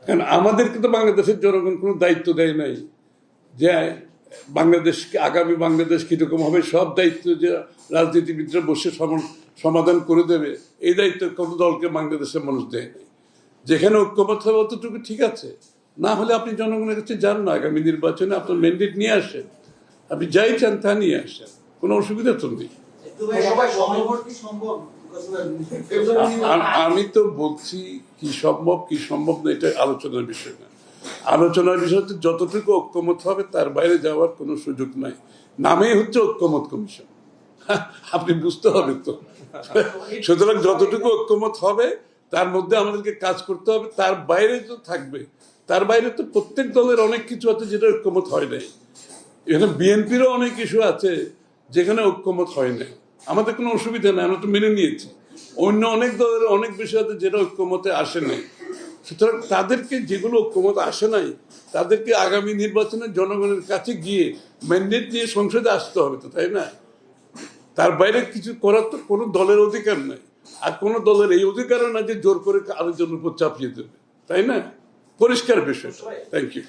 কারণ আমাদেরকে তো বাংলাদেশের জনগণ কোনো দায়িত্ব দেয় নাই যে বাংলাদেশকে আগামী বাংলাদেশ কীরকম হবে সব দায়িত্ব যে রাজনীতিবিদরা বসে সমাধান করে দেবে এই দায়িত্ব কোনো দলকে বাংলাদেশের মানুষ দেয় নাই। যেখানে ঐক্যমত হবে অতটুকু ঠিক আছে, না হলে আপনি জনগণের কাছে যান না, আগামী নির্বাচনে আপনার ম্যান্ডেট নিয়ে আসেন, আপনি যাই চান তা নিয়ে আসেন, কোনো অসুবিধা তো নেই। আমি তো বলছি কি সম্ভব না এটা আলোচনার বিষয় না। আলোচনার বিষয় হচ্ছে যতটুকু ঐক্যমত হবে তার বাইরে যাওয়ার কোনো সুযোগ নাই। নামেই হচ্ছে ঐক্যমত কমিশন, আপনি বুঝতে হবে তো। সুতরাং যতটুকু ঐক্যমত হবে তার মধ্যে আমাদেরকে কাজ করতে হবে, তার বাইরে তো থাকবে, তার বাইরে তো প্রত্যেক দলের অনেক কিছু আছে যেটা ঐক্যমত হয় নাই। এখানে বিএনপিরও অনেক ইস্যু আছে যেখানে ঐক্যমত হয় নাই, আমাদের কোনো অসুবিধা নেই, আমরা তো মেনে নিয়েছি। অন্য অনেক দলের অনেক বিষয় আছে যেটা ঐক্যমতে আসে নাই। সুতরাং তাদেরকে যেগুলো ঐক্যমত আসে নাই তাদেরকে আগামী নির্বাচনে জনগণের কাছে গিয়ে ম্যান্ডেট নিয়ে সংসদে আসতে হবে তো, তাই না? তার বাইরে কিছু করার তো কোনো দলের অধিকার নাই, আর কোনো দলের এই অধিকারও না যে জোর করে আরেকজনের উপর চাপিয়ে দেবে, তাই না? পরিষ্কার বিষয়। Thank you.